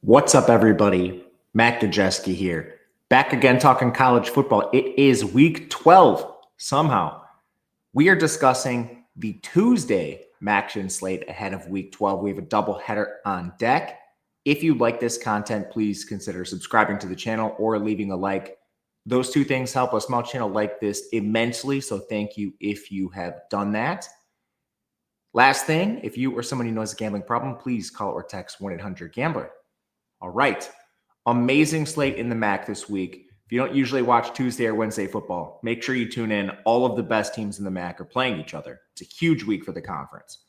What's up, everybody? Matt Gajewski here. Back again talking college football. It is week 12 somehow. We are discussing the Tuesday Maction slate ahead of week 12. We have a doubleheader on deck. If you like this content, please consider subscribing to the channel or leaving a like. Those two things help a small channel like this immensely, so thank you if you have done that. Last thing, if you or someone you know has a gambling problem, please call or text 1-800-GAMBLER. All right. Amazing slate in the MAC this week. If you don't usually watch Tuesday or Wednesday football, make sure you tune in. All of the best teams in the MAC are playing each other. It's a huge week for the conference.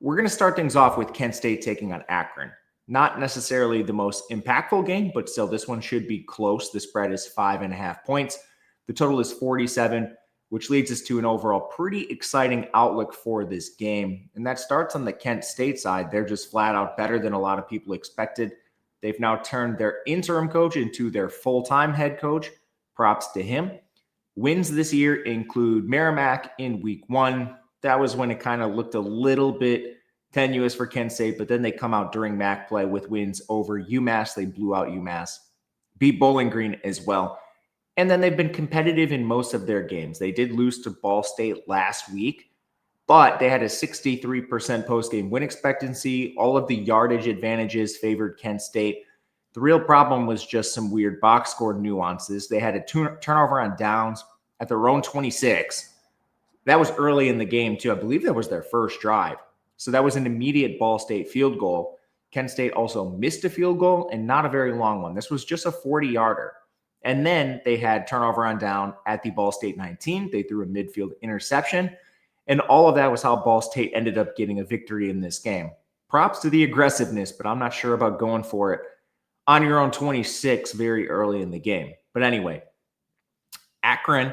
We're going to start things off with Kent State taking on Akron. Not necessarily the most impactful game, but still this one should be close. The spread is 5.5 points. The total is 47, which leads us to an overall pretty exciting outlook for this game. And that starts on the Kent State side. They're just flat out better than a lot of people expected. They've now turned their interim coach into their full-time head coach. Props to him. Wins this year include Merrimack in week 1. That was when it kind of looked a little bit tenuous for Kent State, but then they come out during MAC play with wins over UMass. They blew out UMass. Beat Bowling Green as well. And then they've been competitive in most of their games. They did lose to Ball State last week, but they had a 63% post-game win expectancy. All of the yardage advantages favored Kent State. The real problem was just some weird box score nuances. They had a turnover on downs at their own 26. That was early in the game, too. I believe that was their first drive. So that was an immediate Ball State field goal. Kent State also missed a field goal, and not a very long one. This was just a 40-yarder. And then they had turnover on down at the Ball State 19. They threw a midfield interception. And all of that was how Ball State ended up getting a victory in this game. Props to the aggressiveness, but I'm not sure about going for it on your own 26 very early in the game. But anyway, Akron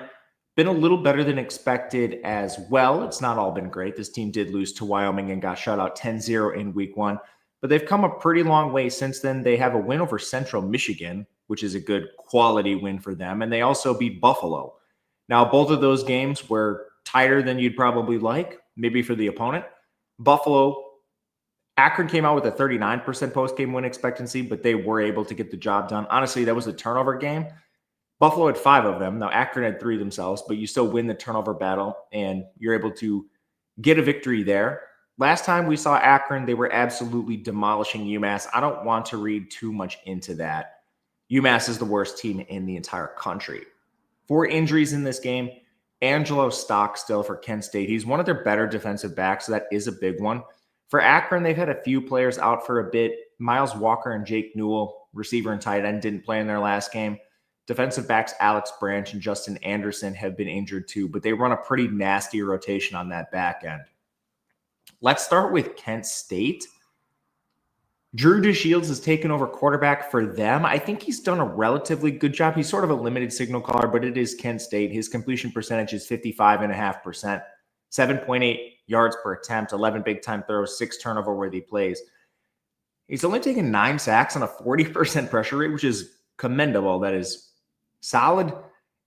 been a little better than expected as well. It's not all been great. This team did lose to Wyoming and got shut out 10-0 in week 1. But they've come a pretty long way since then. They have a win over Central Michigan, which is a good quality win for them. And they also beat Buffalo. Now, both of those games were tighter than you'd probably like, maybe for the opponent. Akron came out with a 39% post-game win expectancy, but they were able to get the job done. Honestly, that was a turnover game. Buffalo had 5 of them. Now, Akron had 3 themselves, but you still win the turnover battle, and you're able to get a victory there. Last time we saw Akron, they were absolutely demolishing UMass. I don't want to read too much into that. UMass is the worst team in the entire country. 4 injuries in this game. Angelo Stockstill for Kent State. He's one of their better defensive backs, so that is a big one. For Akron, they've had a few players out for a bit. Miles Walker and Jake Newell, receiver and tight end, didn't play in their last game. Defensive backs Alex Branch and Justin Anderson have been injured too, but they run a pretty nasty rotation on that back end. Let's start with Kent State. Drew DeShields has taken over quarterback for them. I think he's done a relatively good job. He's sort of a limited signal caller, but it is Kent State. His completion percentage is 55.5%, 7.8 yards per attempt, 11 big-time throws, 6 turnover-worthy plays. He's only taken 9 sacks on a 40% pressure rate, which is commendable. That is solid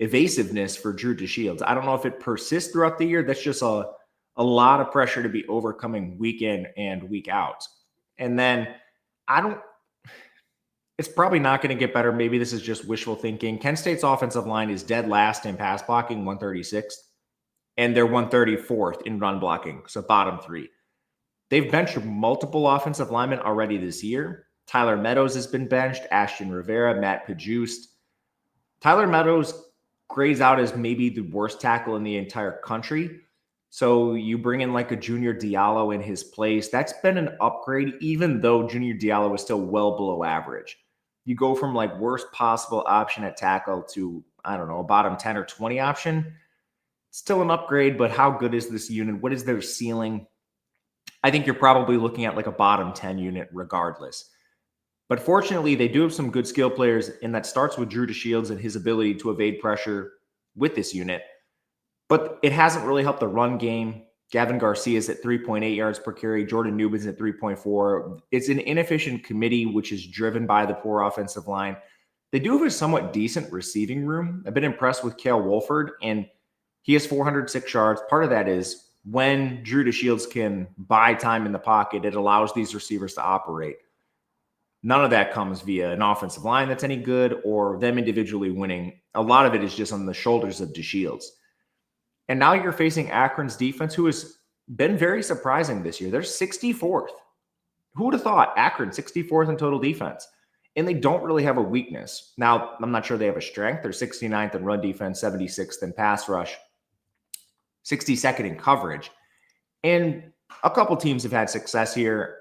evasiveness for Drew DeShields. I don't know if it persists throughout the year. That's just a lot of pressure to be overcoming week in and week out. And then it's probably not going to get better. Maybe this is just wishful thinking. Kent State's offensive line is dead last in pass blocking, 136th, and they're 134th in run blocking, so bottom 3. They've benched multiple offensive linemen already this year. Tyler Meadows has been benched, Ashton Rivera, Matt Pajust. Tyler Meadows grades out as maybe the worst tackle in the entire country. So you bring in like a Junior Diallo in his place. That's been an upgrade, even though Junior Diallo is still well below average. You go from like worst possible option at tackle to, I don't know, a bottom 10 or 20 option. Still an upgrade, but how good is this unit? What is their ceiling? I think you're probably looking at like a bottom 10 unit regardless. But fortunately, they do have some good skill players, and that starts with Drew DeShields and his ability to evade pressure with this unit. But it hasn't really helped the run game. Gavin Garcia's at 3.8 yards per carry. Jordan Newman's at 3.4. It's an inefficient committee, which is driven by the poor offensive line. They do have a somewhat decent receiving room. I've been impressed with Cale Wolford, and he has 406 yards. Part of that is when Drew DeShields can buy time in the pocket, it allows these receivers to operate. None of that comes via an offensive line that's any good or them individually winning. A lot of it is just on the shoulders of DeShields. And now you're facing Akron's defense, who has been very surprising this year. They're 64th. Who would have thought Akron 64th in total defense? And they don't really have a weakness. Now, I'm not sure they have a strength. They're 69th in run defense, 76th in pass rush, 62nd in coverage. And a couple teams have had success here.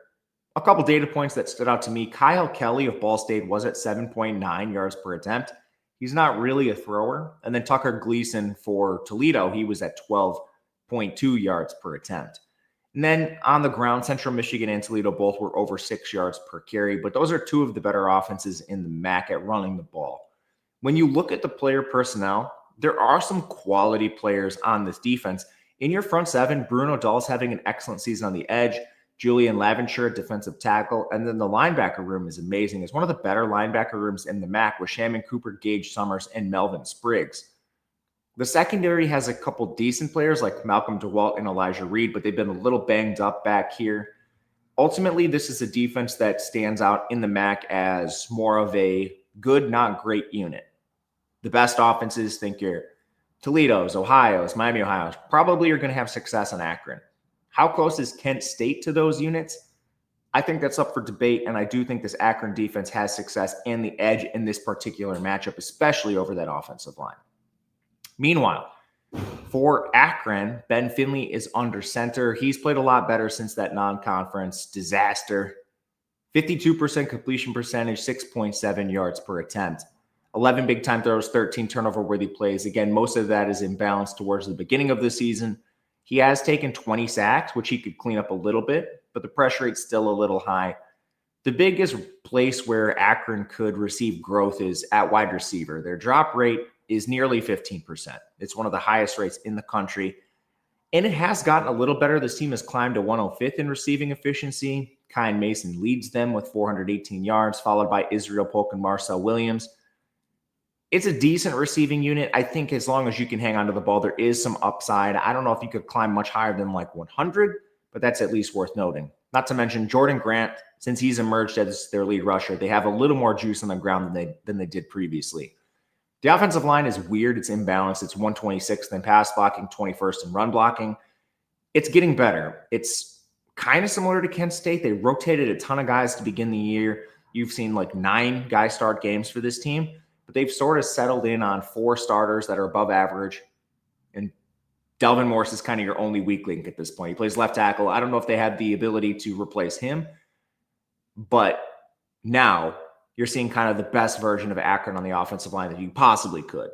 A couple data points that stood out to me. Kyle Kelly of Ball State was at 7.9 yards per attempt. He's not really a thrower. And then Tucker Gleason for Toledo, he was at 12.2 yards per attempt. And then on the ground, Central Michigan and Toledo both were over 6 yards per carry, but those are two of the better offenses in the MAC at running the ball. When you look at the player personnel, there are some quality players on this defense. In your front seven, Bruno Dahl's having an excellent season on the edge. Julian Laventure at defensive tackle. And then the linebacker room is amazing. It's one of the better linebacker rooms in the MAC with Shaman Cooper, Gage Summers, and Melvin Spriggs. The secondary has a couple decent players like Malcolm DeWalt and Elijah Reed, but they've been a little banged up back here. Ultimately, this is a defense that stands out in the MAC as more of a good, not great unit. The best offenses, think your Toledo's, Ohio's, Miami, Ohio's, probably are going to have success on Akron. How close is Kent State to those units? I think that's up for debate, and I do think this Akron defense has success and the edge in this particular matchup, especially over that offensive line. Meanwhile, for Akron, Ben Finley is under center. He's played a lot better since that non-conference disaster. 52% completion percentage, 6.7 yards per attempt. 11 big-time throws, 13 turnover-worthy plays. Again, most of that is imbalanced towards the beginning of the season. He has taken 20 sacks, which he could clean up a little bit, but the pressure rate's still a little high. The biggest place where Akron could receive growth is at wide receiver. Their drop rate is nearly 15%. It's one of the highest rates in the country, and it has gotten a little better. This team has climbed to 105th in receiving efficiency. Kyan Mason leads them with 418 yards, followed by Israel Polk and Marcel Williams. It's a decent receiving unit. I think as long as you can hang on to the ball, there is some upside. I don't know if you could climb much higher than like 100, but that's at least worth noting. Not to mention Jordan Grant, since he's emerged as their lead rusher, they have a little more juice on the ground than they did previously. The offensive line is weird. It's imbalanced. It's 126th in pass blocking, 21st in run blocking. It's getting better. It's kind of similar to Kent State. They rotated a ton of guys to begin the year. You've seen like 9 guy start games for this team, but they've sort of settled in on 4 starters that are above average. And Delvin Morris is kind of your only weak link at this point. He plays left tackle. I don't know if they had the ability to replace him, but now you're seeing kind of the best version of Akron on the offensive line that you possibly could,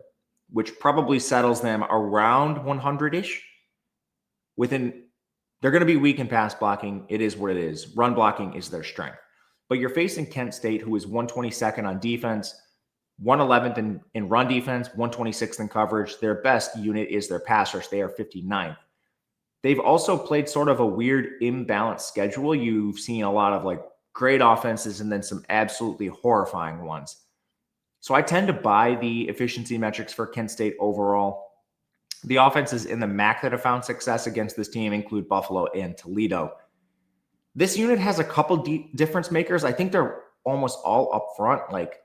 which probably settles them around 100-ish. They're going to be weak in pass blocking. It is what it is. Run blocking is their strength. But you're facing Kent State, who is 122nd on defense, 111th in run defense, 126th in coverage. Their best unit is their pass rush. They are 59th. They've also played sort of a weird imbalanced schedule. You've seen a lot of like great offenses and then some absolutely horrifying ones. So I tend to buy the efficiency metrics for Kent State overall. The offenses in the MAC that have found success against this team include Buffalo and Toledo. This unit has a couple difference makers. I think they're almost all up front, like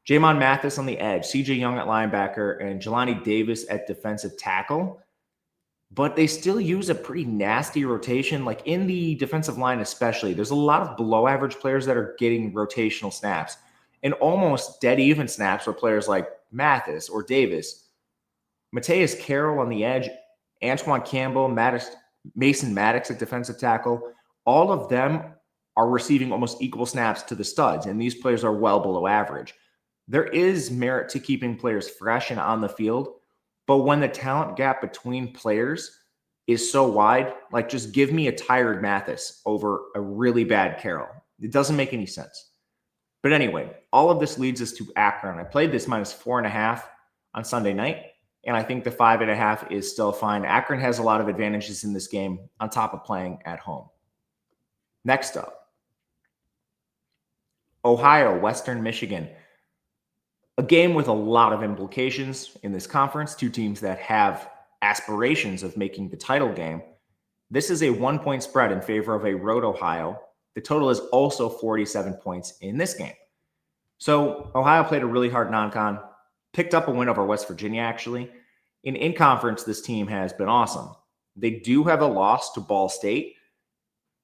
Jamon Mathis on the edge, CJ Young at linebacker, and Jelani Davis at defensive tackle. But they still use a pretty nasty rotation, like in the defensive line especially. There's a lot of below-average players that are getting rotational snaps and almost dead-even snaps for players like Mathis or Davis. Mateus Carroll on the edge, Antoine Campbell, Mason Maddox at defensive tackle. All of them are receiving almost equal snaps to the studs, and these players are well below average. There is merit to keeping players fresh and on the field, but when the talent gap between players is so wide, like just give me a tired Mathis over a really bad Carroll. It doesn't make any sense. But anyway, all of this leads us to Akron. I played this -4.5 on Sunday night, and I think the 5.5 is still fine. Akron has a lot of advantages in this game on top of playing at home. Next up, Ohio, Western Michigan. A game with a lot of implications in this conference, 2 teams that have aspirations of making the title game. This is a 1-point spread in favor of a road Ohio. The total is also 47 points in this game. So Ohio played a really hard non-con, picked up a win over West Virginia, actually. In conference, this team has been awesome. They do have a loss to Ball State.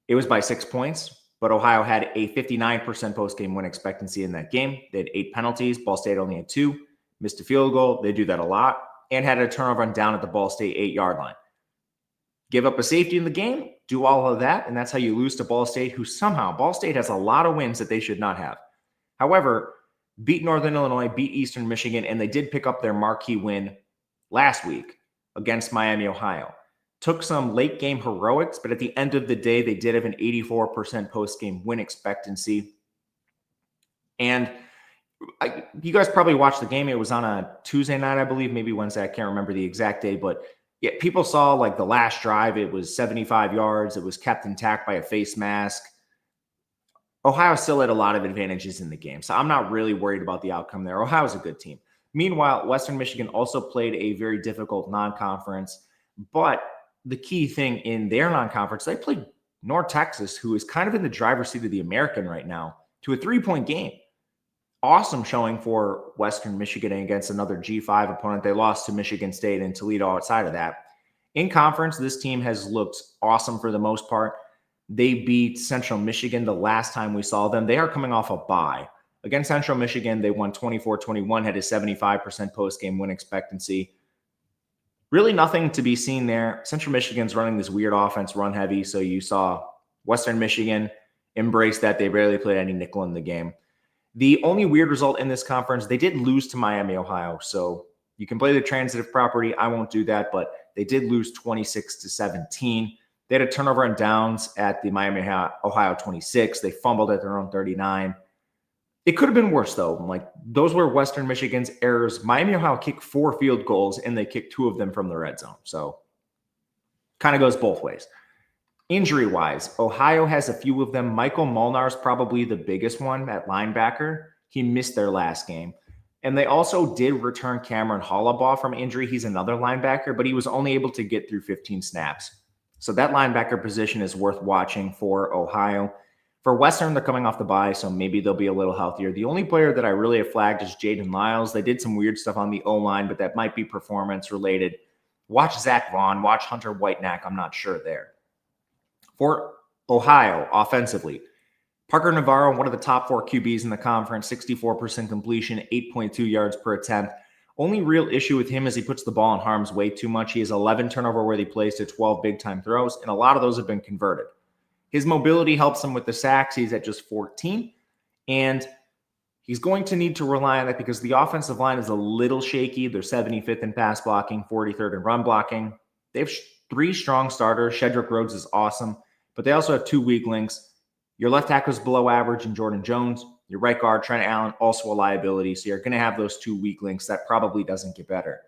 It was by 6 points, but Ohio had a 59% post-game win expectancy in that game. They had 8 penalties. Ball State only had 2. Missed a field goal. They do that a lot. And had a turnover run down at the Ball State 8-yard line. Give up a safety in the game, do all of that, and that's how you lose to Ball State, who somehow, Ball State has a lot of wins that they should not have. However, beat Northern Illinois, beat Eastern Michigan, and they did pick up their marquee win last week against Miami, Ohio. Took some late game heroics, but at the end of the day, they did have an 84% post-game win expectancy. And you guys probably watched the game. It was on a Tuesday night, I believe, maybe Wednesday. I can't remember the exact day, but yeah, people saw like the last drive. It was 75 yards. It was kept intact by a face mask. Ohio still had a lot of advantages in the game, so I'm not really worried about the outcome there. Ohio's a good team. Meanwhile, Western Michigan also played a very difficult non-conference, but the key thing in their non-conference, they played North Texas, who is kind of in the driver's seat of the American right now, to a 3-point game. Awesome showing for Western Michigan against another G5 opponent. They lost to Michigan State and Toledo outside of that. In conference, this team has looked awesome for the most part. They beat Central Michigan the last time we saw them. They are coming off a bye. Against Central Michigan, they won 24-21, had a 75% post-game win expectancy. Really nothing to be seen there. Central Michigan's running this weird offense, run heavy, so you saw Western Michigan embrace that. They barely played any nickel in the game. The only weird result in this conference, they did lose to Miami, Ohio. So you can play the transitive property. I won't do that, but they did lose 26-17. They had a turnover and downs at the Miami, Ohio 26. They fumbled at their own 39. It could have been worse, though. Like, those were Western Michigan's errors. Miami, Ohio kicked 4 field goals, and they kicked 2 of them from the red zone. So kind of goes both ways. Injury-wise, Ohio has a few of them. Michael Molnar's probably the biggest one at linebacker. He missed their last game. And they also did return Cameron Hollabaugh from injury. He's another linebacker, but he was only able to get through 15 snaps. So that linebacker position is worth watching for Ohio. For Western, they're coming off the bye, so maybe they'll be a little healthier. The only player that I really have flagged is Jaden Lyles. They did some weird stuff on the O-line, but that might be performance-related. Watch Zach Vaughn. Watch Hunter Whitenack. I'm not sure there. For Ohio, offensively, Parker Navarro, one of the top 4 QBs in the conference, 64% completion, 8.2 yards per attempt. Only real issue with him is he puts the ball in harm's way too much. He has 11 turnover-worthy plays to 12 big-time throws, and a lot of those have been converted. His mobility helps him with the sacks. He's at just 14, and he's going to need to rely on that because the offensive line is a little shaky. They're 75th in pass blocking, 43rd in run blocking. They have 3 strong starters. Shedrick Rhodes is awesome, but they also have 2 weak links. Your left tackle is below average in Jordan Jones. Your right guard, Trent Allen, also a liability. So you're going to have those 2 weak links. That probably doesn't get better.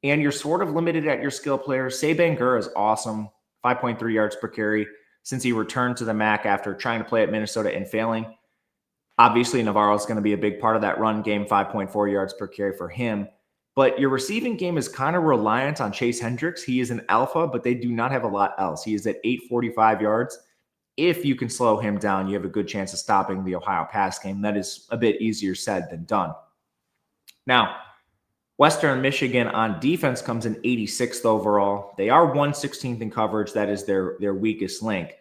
And you're sort of limited at your skill players. Saban Gurr is awesome, 5.3 yards per carry since he returned to the MAC after trying to play at Minnesota and failing. Obviously, Navarro is going to be a big part of that run game, 5.4 yards per carry for him. But your receiving game is kind of reliant on Chase Hendricks. He is an alpha, but they do not have a lot else. He is at 845 yards. If you can slow him down, you have a good chance of stopping the Ohio pass game. That is a bit easier said than done. Now, Western Michigan on defense comes in 86th overall. They are 116th in coverage. That is their weakest link.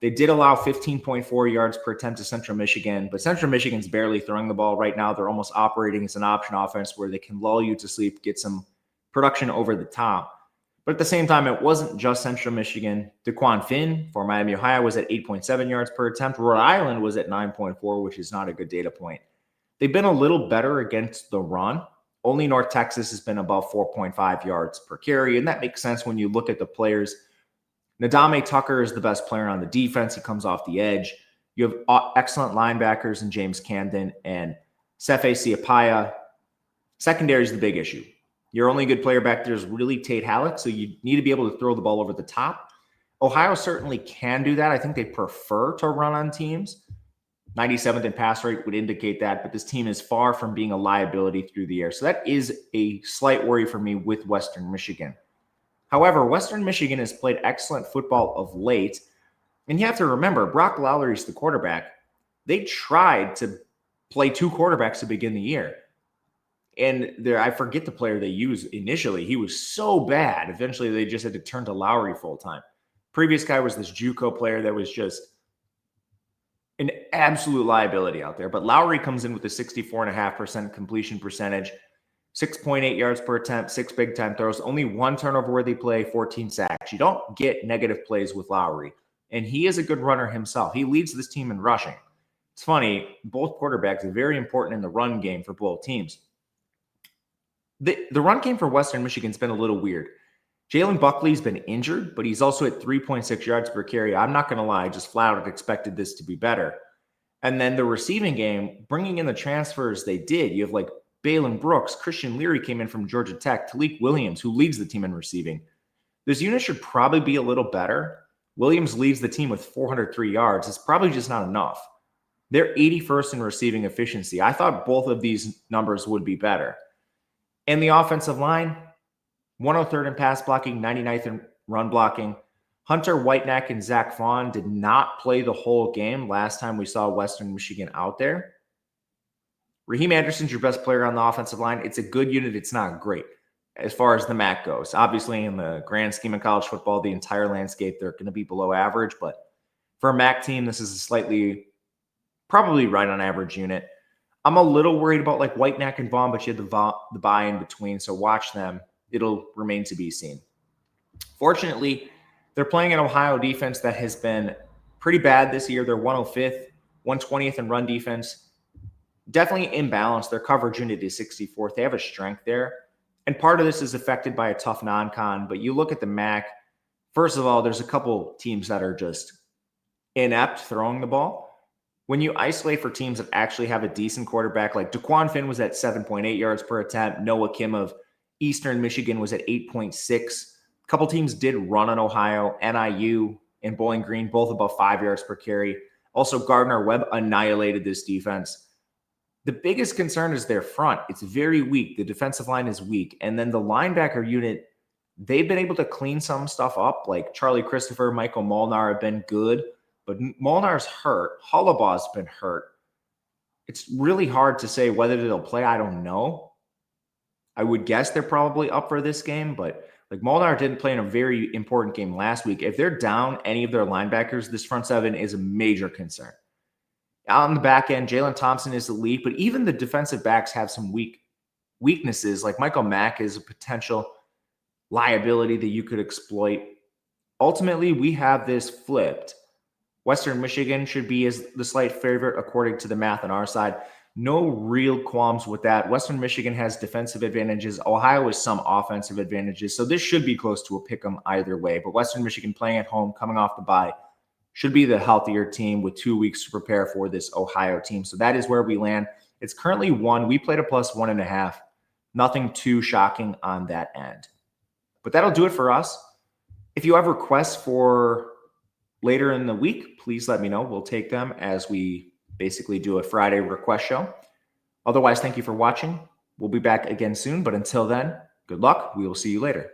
They did allow 15.4 yards per attempt to Central Michigan, but Central Michigan's barely throwing the ball right now. They're almost operating as an option offense where they can lull you to sleep, get some production over the top. But at the same time, it wasn't just Central Michigan. DeQuan Finn for Miami, Ohio was at 8.7 yards per attempt. Rhode Island was at 9.4, which is not a good data point. They've been a little better against the run. Only North Texas has been above 4.5 yards per carry, and that makes sense when you look at the players. Nadame Tucker is the best player on the defense. He comes off the edge. You have excellent linebackers in James Camden and Sefe Siapaya. Secondary is the big issue. Your only good player back there is really Tate Halleck, so you need to be able to throw the ball over the top. Ohio certainly can do that. I think they prefer to run on teams. 97th in pass rate would indicate that, but this team is far from being a liability through the air. So that is a slight worry for me with Western Michigan. However, Western Michigan has played excellent football of late, And you have to remember, Brock Lowry's the quarterback. They tried to play two quarterbacks to begin the year. And I forget the player they used initially. He was so bad. Eventually, they just had to turn to Lowry full time. Previous guy was this JUCO player that was just an absolute liability out there. But Lowry comes in with a 64.5% completion percentage, 6.8 yards per attempt, 6 big-time throws, only 1 turnover-worthy play, 14 sacks. You don't get negative plays with Lowry. And he is a good runner himself. He leads this team in rushing. It's funny, both quarterbacks are very important in the run game for both teams. The run game for Western Michigan's been a little weird. Jalen Buckley's been injured, but he's also at 3.6 yards per carry. I'm not going to lie, I just flat out expected this to be better. And then the receiving game, bringing in the transfers they did, you have like Balin Brooks, Christian Leary came in from Georgia Tech, Talik Williams, who leads the team in receiving. This unit should probably be a little better. Williams leads the team with 403 yards. It's probably just not enough. They're 81st in receiving efficiency. I thought both of these numbers would be better. And the offensive line, 103rd in pass blocking, 99th in run blocking. Hunter Whitenack and Zach Vaughn did not play the whole game last time we saw Western Michigan out there. Raheem Anderson's your best player on the offensive line. It's a good unit. It's not great as far as the MAC goes. Obviously, in the grand scheme of college football, the entire landscape, they're going to be below average. But for a MAC team, this is a slightly, probably right on average unit. I'm a little worried about like Whitenack and Vaughn, but you had the bye in between, so watch them. It'll remain to be seen. Fortunately, they're playing an Ohio defense that has been pretty bad this year. They're 105th, 120th in run defense. Definitely imbalanced. Their coverage unit is 64th. They have a strength there. And part of this is affected by a tough non-con. But you look at the MAC, first of all, there's a couple teams that are just inept throwing the ball. When you isolate for teams that actually have a decent quarterback, like DeQuan Finn was at 7.8 yards per attempt. Noah Kim of Eastern Michigan was at 8.6. A couple teams did run on Ohio, NIU and Bowling Green, both about 5 yards per carry. Also, Gardner Webb annihilated this defense. The biggest concern is their front. It's very weak. The defensive line is weak. And then the linebacker unit, they've been able to clean some stuff up. Like Charlie Christopher, Michael Molnar have been good. But Molnar's hurt. Hollabaw's been hurt. It's really hard to say whether they'll play. I don't know. I would guess they're probably up for this game, but like Molnar didn't play in a very important game last week. If they're down any of their linebackers, this front seven is a major concern. On the back end, Jalen Thompson is elite, but even the defensive backs have some weaknesses. Like Michael Mack is a potential liability that you could exploit. Ultimately, we have this flipped. Western Michigan should be as the slight favorite according to the math on our side. No real qualms with that. Western Michigan has defensive advantages. Ohio has some offensive advantages. So this should be close to a pick 'em either way. But Western Michigan playing at home, coming off the bye, should be the healthier team with 2 weeks to prepare for this Ohio team. So that is where we land. It's currently 1. We played a plus 1.5. Nothing too shocking on that end. But that'll do it for us. If you have requests for later in the week, please let me know. We'll take them as we basically do a Friday request show. Otherwise, thank you for watching. We'll be back again soon. But until then, good luck. We will see you later.